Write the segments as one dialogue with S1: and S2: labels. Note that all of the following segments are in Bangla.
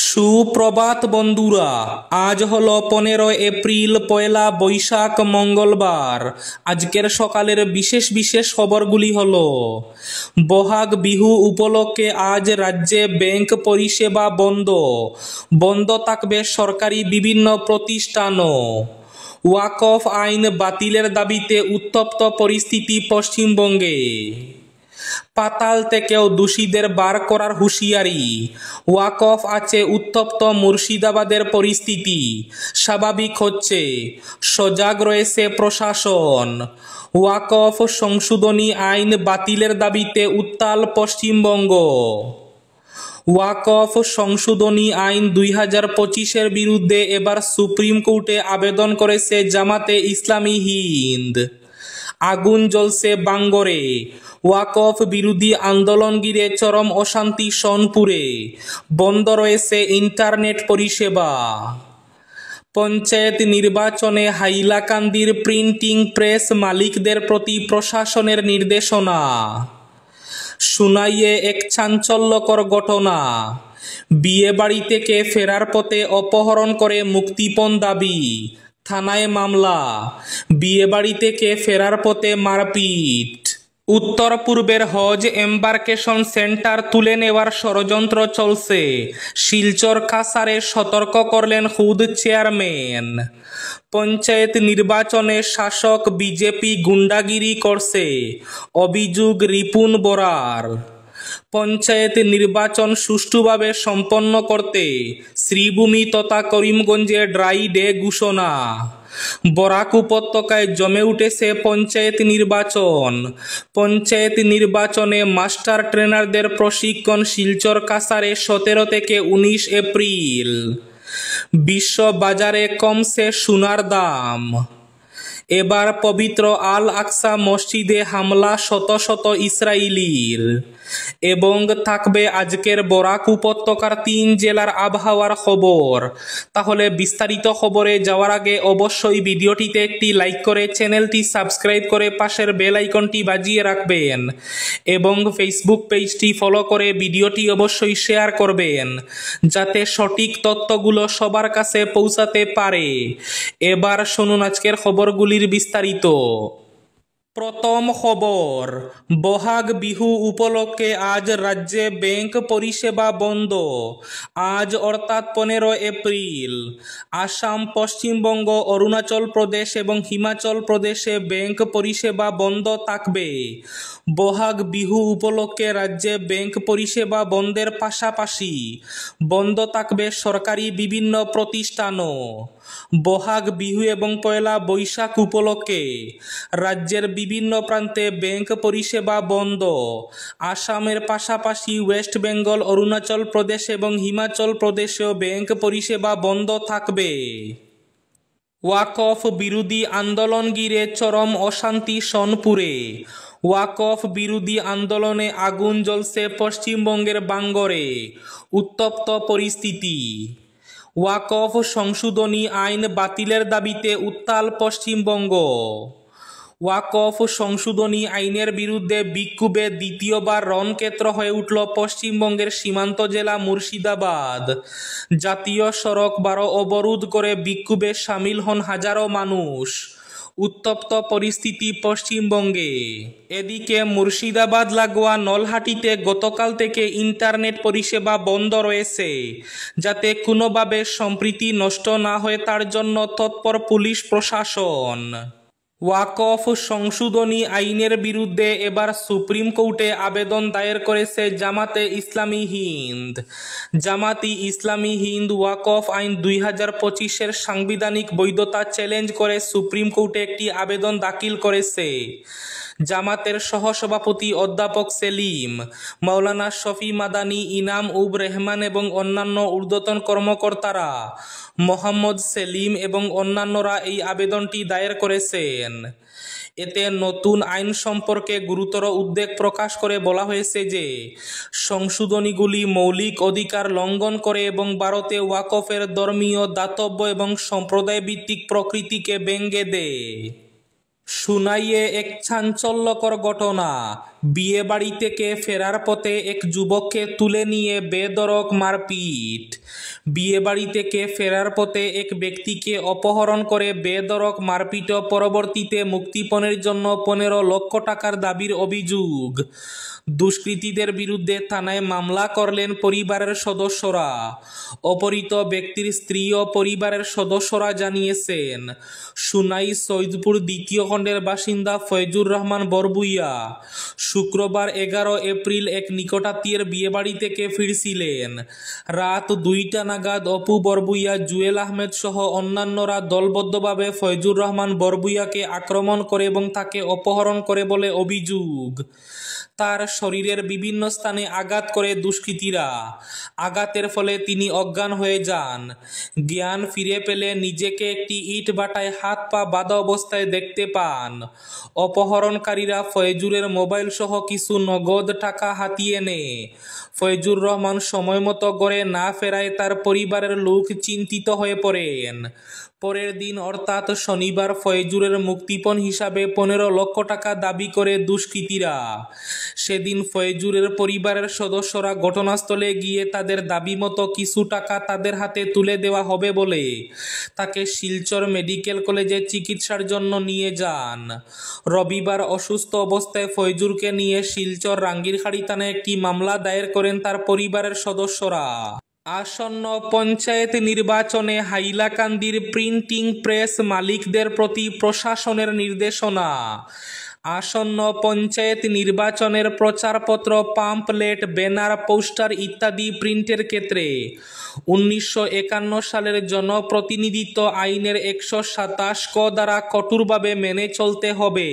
S1: সুপ্রভাত বন্ধুরা, আজ হলো 15 এপ্রিল, পয়লা বৈশাখ, মঙ্গলবার। আজকের সকালের বিশেষ বিশেষ খবরগুলি হলো: বহাগ বিহু উপলক্ষে আজ রাজ্যে ব্যাংক পরিষেবা বন্ধ। বন্ধ থাকবে সরকারি বিভিন্ন প্রতিষ্ঠানও। ওয়াকফ আইন বাতিলের দাবিতে উত্তপ্ত পরিস্থিতি পশ্চিমবঙ্গে। পাতাল থেকেও দোষীদের বার করার হুঁশিয়ারি। ওয়াকফ আছে উত্তপ্ত মুর্শিদাবাদের পরিস্থিতি স্বাভাবিক হচ্ছে, সজাগ রয়েছে প্রশাসন। ওয়াকফ সংশোধনী আইন বাতিলের দাবিতে উত্তাল পশ্চিমবঙ্গ। ওয়াকফ সংশোধনী আইন 2025-এর বিরুদ্ধে এবার সুপ্রিম কোর্টে আবেদন করেছে জামাতে ইসলামী হিন্দ। আগুন জ্বলছে বাঙ্গরে। ওয়াকফ বিরোধী আন্দোলন ঘিরে চরম অশান্তি সোনপুরে। বন্ধ রয়েছে ইন্টারনেট পরিষেবা। পঞ্চায়েত নির্বাচনে হাইলাকান্দির প্রিন্টিং প্রেস মালিকদের প্রতি প্রশাসনের নির্দেশনা। সুনাইয়ে এক চাঞ্চল্যকর ঘটনা। বিয়ে বাড়ি থেকে ফেরার পথে অপহরণ করে মুক্তিপণ দাবি, থানায় মামলা। বিয়ে বাড়ি থেকে ফেরার পথে মারপিট। উত্তর পূর্বের হজ এম্বার্কেশন সেন্টার তুলে নেওয়ার ষড়যন্ত্র চলছে, শিলচর কাছাড়ে সতর্ক করলেন খুদ চেয়ারম্যান। পঞ্চায়েত নির্বাচনে শাসক বিজেপি গুন্ডাগিরি করছে, অভিযোগ রিপুন বরার। পঞ্চায়েত নির্বাচন সুষ্ঠুভাবে সম্পন্ন করতে শ্রীভূমি তথা করিমগঞ্জে ড্রাই ডে ঘোষণা। বরাক উপত্যকায় জমে উঠেছে পঞ্চায়েত নির্বাচন। পঞ্চায়েত নির্বাচনে মাস্টার ট্রেনারদের প্রশিক্ষণ শিলচর কাছাড়ে 17 থেকে 19 এপ্রিল। বিশ্ব বাজারে কমছে সোনার দাম। এবার পবিত্র আল আকসা মসজিদে হামলা শত শত ইসরায়েলির। এবং থাকবে আজকের বরাক উপত্যকার 3 জেলার আবহাওয়ার খবর। তাহলে বিস্তারিত খবরে যাওয়ার আগে অবশ্যই ভিডিওটিতে একটি লাইক করে চ্যানেলটি সাবস্ক্রাইব করে পাশের বেল আইকনটি বাজিয়ে রাখবেন এবং ফেসবুক পেজটি ফলো করে ভিডিওটি অবশ্যই শেয়ার করবেন যাতে সঠিক তথ্যগুলো সবার কাছে পৌঁছাতে পারে। এবার শুনুন আজকের খবরগুলির বিস্তারিত। প্রথম খবর, বহাগ বিহু উপলক্ষে আজ রাজ্যে ব্যাংক পরিষেবা বন্ধ। আজ অর্থাৎ 15 এপ্রিল আসাম, পশ্চিমবঙ্গ, অরুণাচল প্রদেশ এবং হিমাচল প্রদেশে ব্যাংক পরিষেবা বন্ধ থাকবে। বহাগ বিহু উপলক্ষে রাজ্যে ব্যাংক পরিষেবা বন্ধের পাশাপাশি বন্ধ থাকবে সরকারি বিভিন্ন প্রতিষ্ঠানও। বহাগ বিহু এবং পয়লা বৈশাখ উপলক্ষে রাজ্যের বিভিন্ন প্রান্তে ব্যাংক পরিষেবা বন্ধ। আসামের পাশাপাশি ওয়েস্ট বেঙ্গল, অরুণাচল প্রদেশ এবং হিমাচল প্রদেশেও ব্যাংক পরিষেবা বন্ধ থাকবে। ওয়াকফ বিরোধী আন্দোলন ঘিরে চরম অশান্তি সোনপুরে। ওয়াকফ বিরোধী আন্দোলনে আগুন জ্বলছে পশ্চিমবঙ্গের বাঙ্গরে। উত্তপ্ত পরিস্থিতি। ওয়াকফ সংশোধনী আইন বাতিলের দাবিতে উত্তাল পশ্চিমবঙ্গ। ওয়াকফ সংশোধনী আইনের বিরুদ্ধে বিক্ষোভে দ্বিতীয়বার রণক্ষেত্র হয়ে উঠল পশ্চিমবঙ্গের সীমান্ত জেলা মুর্শিদাবাদ। জাতীয় সড়ক 12 অবরোধ করে বিক্ষোভে সামিল হন হাজারো মানুষ। উত্তপ্ত পরিস্থিতি পশ্চিমবঙ্গে। এদিকে মুর্শিদাবাদ লাগোয়া নলহাটিতে গতকাল থেকে ইন্টারনেট পরিষেবা বন্ধ রয়েছে, যাতে কোনোভাবে সম্প্রীতি নষ্ট না হয় তার জন্য তৎপর পুলিশ প্রশাসন। ওয়াকফ সংশোধনী আইনের বিরুদ্ধে এবার সুপ্রিম কোর্টে আবেদন দায়ের করেছে জামাতে ইসলামী হিন্দ। জামাতি ইসলামী হিন্দ ওয়াকফ আইন 2025-এর সাংবিধানিক বৈধতা চ্যালেঞ্জ করে সুপ্রিম কোর্টে একটি আবেদন দাখিল করেছে। জামাতের সহসভাপতি অধ্যাপক সেলিম, মাওলানা শফি মাদানী, ইনাম উব রহমান এবং অন্যান্য ঊর্ধ্বতন কর্মকর্তারা, মোহাম্মদ সেলিম এবং অন্যান্যরা এই আবেদনটি দায়ের করেছেন। এতে নতুন আইন সম্পর্কে গুরুতর উদ্বেগ প্রকাশ করে বলা হয়েছে যে সংশোধনীগুলি মৌলিক অধিকার লঙ্ঘন করে এবং ভারতে ওয়াকফের ধর্মীয়, দাতব্য এবং সম্প্রদায় ভিত্তিক প্রকৃতিকে ভেঙে দেয়। সুনাইয়ে এক চাঞ্চল্যকর ঘটনা। বিয়ে বাড়ি থেকে ফেরার পথে এক যুবককে তুলে নিয়ে বেধড়ক মারপিট। বিয়ে বাড়ি থেকে ফেরার পথে এক ব্যক্তিকে অপহরণ করে বেধড়ক মারপিট ও পরবর্তীতে মুক্তিপণের জন্য 15 লক্ষ টাকার দাবির অভিযোগ। দুষ্কৃতীদের বিরুদ্ধে থানায় মামলা করলেন পরিবারের সদস্যরা। অপহৃত ব্যক্তির স্ত্রী ও পরিবারের সদস্যরা জানিয়েছেন, সুনাই সৈয়দপুর 2 খণ্ডের বাসিন্দা ফয়জুর রহমান বরবুইয়া শুক্রবার 11 এপ্রিল এক নিকটাত্মীয়ের বিয়েবাড়ি থেকে ফিরছিলেন। রাত 2টা নাগাদ অপু বরবুইয়া, জুয়েল আহমেদ সহ অন্যান্যরা দলবদ্ধভাবে ফয়জুর রহমান বরবুইয়াকে আক্রমণ করে এবং তাকে অপহরণ করে বলে অভিযোগ। তার শরীরের বিভিন্ন স্থানে আঘাত করে দুষ্কৃতীরা। আঘাতের ফলে তিনি অজ্ঞান হয়ে যান। জ্ঞান ফিরে পেলে নিজেকে একটি ইট ভাটায় হাত পা বাঁধা অবস্থায় দেখতে পান। অপহরণকারীরা ফয়জুরের মোবাইল সহ কিছু নগদ টাকা হাতিয়ে নেয়। ফয়জুর রহমান সময়মতো ঘরে না ফেরায় তার পরিবারের লোক চিন্তিত হয়ে পড়েন। পরের দিন অর্থাৎ শনিবার ফয়জুরের মুক্তিপণ হিসাবে 15 লক্ষ টাকা দাবি করে দুষ্কৃতীরা। সেদিন ফয়জুরের পরিবারের সদস্যরা ঘটনাস্থলে গিয়ে তাদের দাবি মতো কিছু টাকা তাদের হাতে তুলে দেওয়া হবে বলে তাকে শিলচর মেডিকেল কলেজে চিকিৎসার জন্য নিয়ে যান। রবিবার অসুস্থ অবস্থায় ফয়জুরকে নিয়ে শিলচর রাঙ্গিরখাড়ি থানায় একটি মামলা দায়ের করেন তার পরিবারের সদস্যরা। আসন্ন পঞ্চায়েত নির্বাচনে হাইলাকান্দির প্রিন্টিং প্রেস মালিকদের প্রতি প্রশাসনের নির্দেশনা। আসন্ন পঞ্চায়েত নির্বাচনের প্রচারপত্র, পাম্পলেট, ব্যানার, পোস্টার ইত্যাদি প্রিন্টের ক্ষেত্রে 1951 সালের জনপ্রতিনিধিত্ব আইনের 127 ক দ্বারা কঠোরভাবে মেনে চলতে হবে।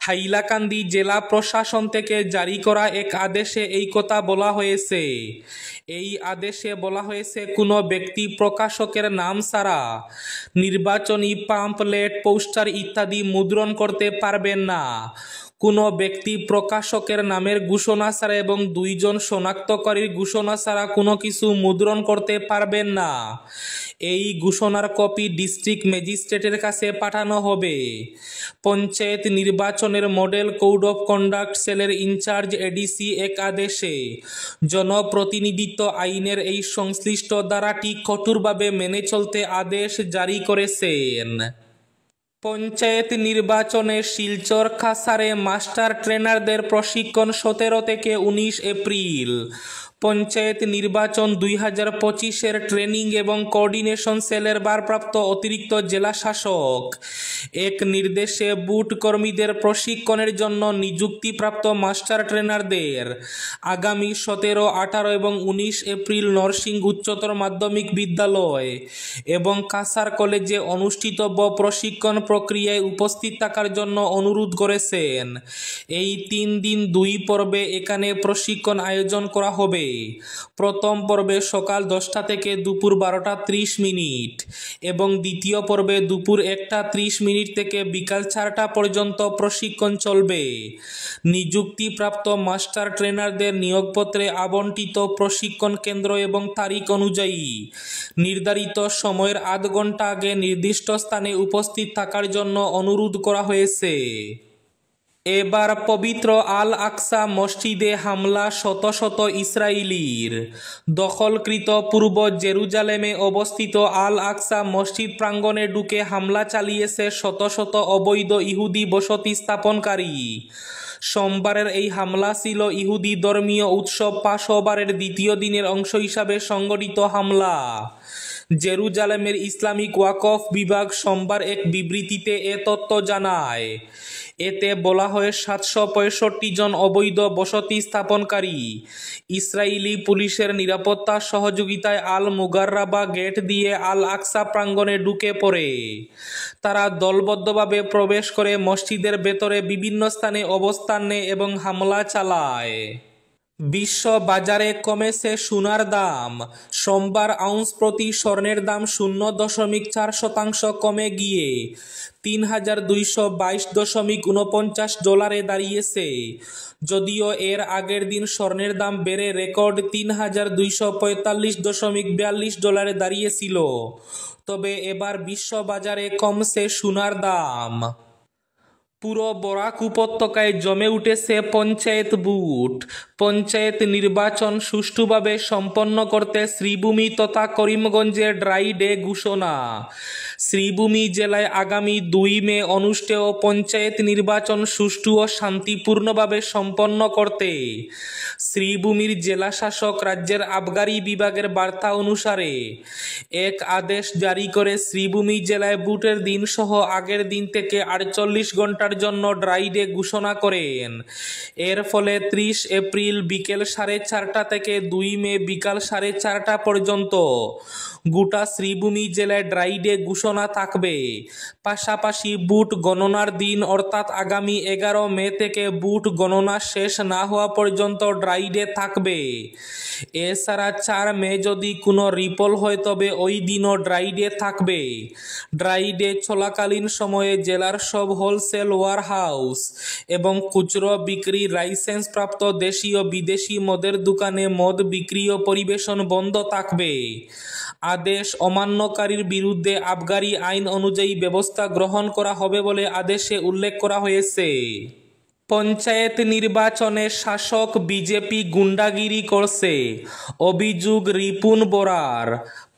S1: হাইলাকান্দি জেলা প্রশাসন থেকে জারি করা এক আদেশে এই কথা বলা হয়েছে। এই আদেশে বলা হয়েছে, কোনো ব্যক্তি প্রকাশকের নাম ছাড়া নির্বাচনী পাম্পলেট, পোস্টার ইত্যাদি মুদ্রণ করতে পারবেন না। কোনো ব্যক্তি প্রকাশকের নামের ঘোষণা ছাড়া এবং 2 জন শনাক্তকারীর ঘোষণা ছাড়া কোনো কিছু মুদ্রণ করতে পারবেন না। এই ঘোষণার কপি ডিস্ট্রিক্ট ম্যাজিস্ট্রেটের কাছে পাঠানো হবে। পঞ্চায়েত নির্বাচনের মডেল কোড অফ কন্ডাক্ট সেলের ইনচার্জ এডিসি এক আদেশে জনপ্রতিনিধিত্ব আইনের এই সংশ্লিষ্ট ধারাটি কঠোরভাবে মেনে চলতে আদেশ জারি করেছেন। পঞ্চায়েত নির্বাচনে শিলচর খাসারে মাস্টার ট্রেনারদের প্রশিক্ষণ 17 থেকে 19 এপ্রিল। পঞ্চায়েত নির্বাচন 2025-এর ট্রেনিং এবং কোঅর্ডিনেশন সেলের ভারপ্রাপ্ত অতিরিক্ত জেলা শাসক এক নির্দেশে বুথ কর্মীদের প্রশিক্ষণের জন্য নিযুক্তিপ্রাপ্ত মাস্টার ট্রেনারদের আগামী 17, 18 এবং 19 এপ্রিল নরসিংহ উচ্চতর মাধ্যমিক বিদ্যালয় এবং কাসার কলেজে অনুষ্ঠিতব্য প্রশিক্ষণ প্রক্রিয়ায় উপস্থিত থাকার জন্য অনুরোধ করেছেন। এই 3 দিন 2 পর্বে এখানে প্রশিক্ষণ আয়োজন করা হবে। প্রথম পর্বে সকাল 10টা থেকে দুপুর 12:30 এবং দ্বিতীয় পর্বে দুপুর 1:30 থেকে বিকাল 4টা পর্যন্ত প্রশিক্ষণ চলবে। নিযুক্তিপ্রাপ্ত মাস্টার ট্রেনারদের নিয়োগপত্রে আবন্টিত প্রশিক্ষণ কেন্দ্র এবং তারিখ অনুযায়ী নির্ধারিত সময়ের আধ ঘন্টা আগে নির্দিষ্ট স্থানে উপস্থিত থাকার জন্য অনুরোধ করা হয়েছে। এবার পবিত্র আল আকসা মসজিদে হামলা শত শত ইসরায়েলির। দখলকৃত পূর্ব জেরুজালেমে অবস্থিত আল আকসা মসজিদ প্রাঙ্গণে ঢুকে হামলা চালিয়েছে শত শত অবৈধ ইহুদি বসতি স্থাপনকারী। সোমবারের এই হামলা ছিল ইহুদি ধর্মীয় উৎসব পাসওভারের দ্বিতীয় দিনের অংশ হিসাবে সংগঠিত হামলা। জেরুজালেমের ইসলামিক ওয়াকফ বিভাগ সোমবার এক বিবৃতিতে এ তথ্য জানায়। এতে বলা হয়, 765 জন অবৈধ বসতি স্থাপনকারী ইসরায়েলি পুলিশের নিরাপত্তা সহযোগিতায় আল মুগাররাবা গেট দিয়ে আল আকসা প্রাঙ্গণে ঢুকে পড়ে। তারা দলবদ্ধভাবে প্রবেশ করে মসজিদের ভেতরে বিভিন্ন স্থানে অবস্থান নেয় এবং হামলা চালায়। বিশ্ব বাজারে কমেছে সোনার দাম। সোমবার আউন্স প্রতি স্বর্ণের দাম 0.4% কমে গিয়ে $3,222.49 দাঁড়িয়েছে। যদিও এর আগের দিন স্বর্ণের দাম বেড়ে রেকর্ড $3,245.42 দাঁড়িয়েছিল, তবে এবার বিশ্ব বাজারে কমছে সোনার দাম। পুরো বরাক উপত্যকায় জমে উঠেছে পঞ্চায়েত বুট। পঞ্চায়েত নির্বাচন সুষ্ঠুভাবে সম্পন্ন করতে শ্রীভূমি তথা করিমগঞ্জে ড্রাই ডে ঘোষণা। শ্রীভূমি জেলায় আগামী 2 মে অনুষ্ঠেয় পঞ্চায়েত নির্বাচন সুষ্ঠু ও শান্তিপূর্ণভাবে সম্পন্ন করতে শ্রীভূমির জেলা শাসক রাজ্যের আবগারি বিভাগের বার্তা অনুসারে এক আদেশ জারি করে শ্রীভূমি জেলায় বুটের দিন সহ আগের দিন থেকে 48 ঘন্টার জন্য ড্রাই ডে ঘোষণা করেন। এর ফলে 30 এপ্রিল বিকেল 4:30 থেকে 2 মে বিকাল 4:30 পর্যন্ত গোটা শ্রীভূমি জেলায় ড্রাই ডে ঘোষণা থাকবে। পাশাপাশি বুট গণনার দিন অর্থাৎ আগামী 11 মে থেকে বুট গণনা শেষ না হওয়া পর্যন্ত ড্রাই ডে থাকবে। এছাড়া 4 মে যদি কোনো রিপোল হয় তবে ওই দিনও ড্রাই ডে থাকবে। ড্রাই ডে চলাকালীন সময়ে জেলার সব হোলসেল ওয়ারহাউস এবং খুচরো বিক্রি লাইসেন্স প্রাপ্ত দেশি ও বিদেশি মদের দোকানে মদ বিক্রি ও পরিবেশন বন্ধ থাকবে। আদেশ অমান্যকারীর বিরুদ্ধে আবগারি আইন অনুযায়ী ব্যবস্থা গ্রহণ করা হবে বলে আদেশে উল্লেখ করা হয়েছে। পঞ্চায়েত নির্বাচনে শাসক বিজেপি গুন্ডাগিরি করছে, অভিযোগ রিপুন বরার।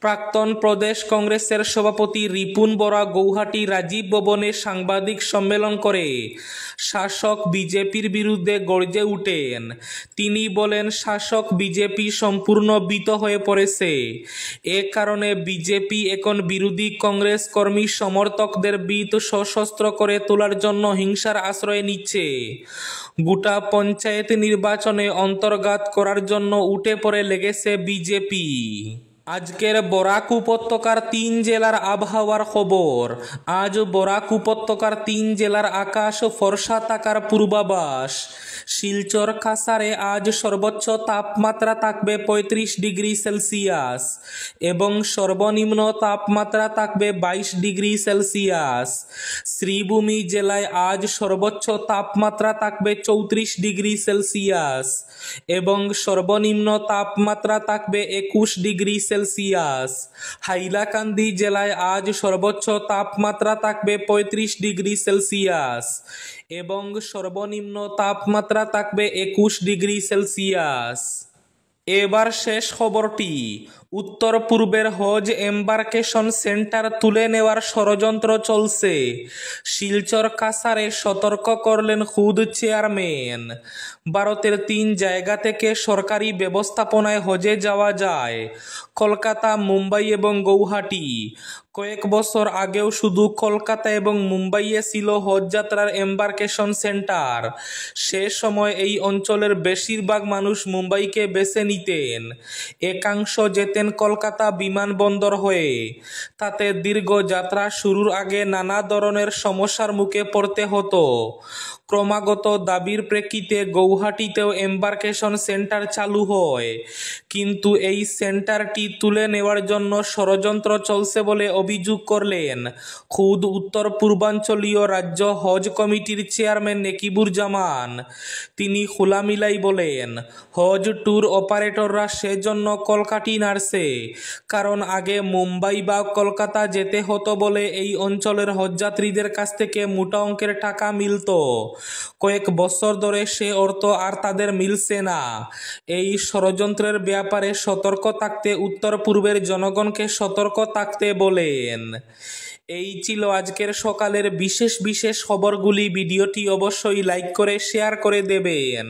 S1: প্রাক্তন প্রদেশ কংগ্রেসের সভাপতি রিপুন বরা গৌহাটি রাজীব ভবনে সাংবাদিক সম্মেলন করে শাসক বিজেপির বিরুদ্ধে গর্জে উঠেন। তিনি বলেন, শাসক বিজেপি সম্পূর্ণ ভীত হয়ে পড়েছে। এ কারণে বিজেপি এখন বিরোধী কংগ্রেস কর্মী সমর্থকদের ভীত সশস্ত্র করে তোলার জন্য হিংসার আশ্রয় নিচ্ছে। গোটা পঞ্চায়েত নির্বাচনে অন্তর্ঘাত করার জন্য উঠে পড়ে লেগেছে বিজেপি। আজকের বরাক উপত্যকার 3 জেলার আবহাওয়ার খবর। আজ বরাক উপত্যকার 3 জেলার আকাশ ফর্সা থাকার পূর্বাভাস। শিলচর কাছাড়ে আজ সর্বোচ্চ তাপমাত্রা থাকবে 35 ডিগ্রি সেলসিয়াস এবং সর্বনিম্ন তাপমাত্রা থাকবে 22 ডিগ্রি সেলসিয়াস। শ্রীভূমি জেলায় আজ সর্বোচ্চ তাপমাত্রা থাকবে 34 ডিগ্রি সেলসিয়াস এবং সর্বনিম্ন তাপমাত্রা থাকবে 21 ডিগ্রি সেলসিয়াস। হাইলাকান্দি জেলায় আজ সর্বোচ্চ তাপমাত্রা থাকবে 35 ডিগ্রি সেলসিয়াস এবং সর্বনিম্ন তাপমাত্রা থাকবে 21 ডিগ্রি সেলসিয়াস। এবার শেষ খবরটি। উত্তর পূর্বের হজ এম্বার্কেশন সেন্টার তুলে নেওয়ার ষড়যন্ত্র চলছে। শিলচর কাছাড়ে সতর্ক করলেন খুদ চেয়ারম্যান। ভারতের 3 জায়গা থেকে সরকারি ব্যবস্থাপনায় হজে যাওয়া যায়, কলকাতা, মুম্বাই এবং গৌহাটি। কয়েক বছর আগেও শুধু কলকাতা এবং মুম্বাইয়ে ছিল হজ যাত্রার এম্বার্কেশন সেন্টার। সে সময় এই অঞ্চলের বেশিরভাগ মানুষ মুম্বাইকে বেছে নিতেন, একাংশ যেতেন কলকাতা বিমানবন্দর হয়ে। তাতে দীর্ঘ যাত্রা শুরুর আগে নানা ধরনের সমস্যার মুখে পড়তে হতো। ক্রমাগত দাবির প্রেক্ষিতে গৌহাটিতেও এম্বার্কেশন সেন্টার চালু হয়, কিন্তু এই সেন্টারটি তুলে নেওয়ার জন্য ষড়যন্ত্র চলছে বলে অভিযোগ করলেন খুদ উত্তর পূর্বাঞ্চলীয় রাজ্য হজ কমিটির চেয়ারম্যান নেকিবুরজামান। তিনি খোলামেলাই বলেন, হজ ট্যুর অপারেটররা সেজন্য কলকাটি নাড়ছে, কারণ আগে মুম্বাই বা কলকাতা যেতে হতো বলে এই অঞ্চলের হজযাত্রীদের কাছ থেকে মোটা অঙ্কের টাকা মিলত। কয়েক বছর ধরে সে অর্থ আর তাদের মিলছে না। এই ষড়যন্ত্রের ব্যাপারে সতর্ক থাকতে উত্তর পূর্বের জনগণকে সতর্ক থাকতে বলেন। এই ছিল আজকের সকালের বিশেষ খবরগুলি। ভিডিওটি অবশ্যই লাইক করে শেয়ার করে দেবেন।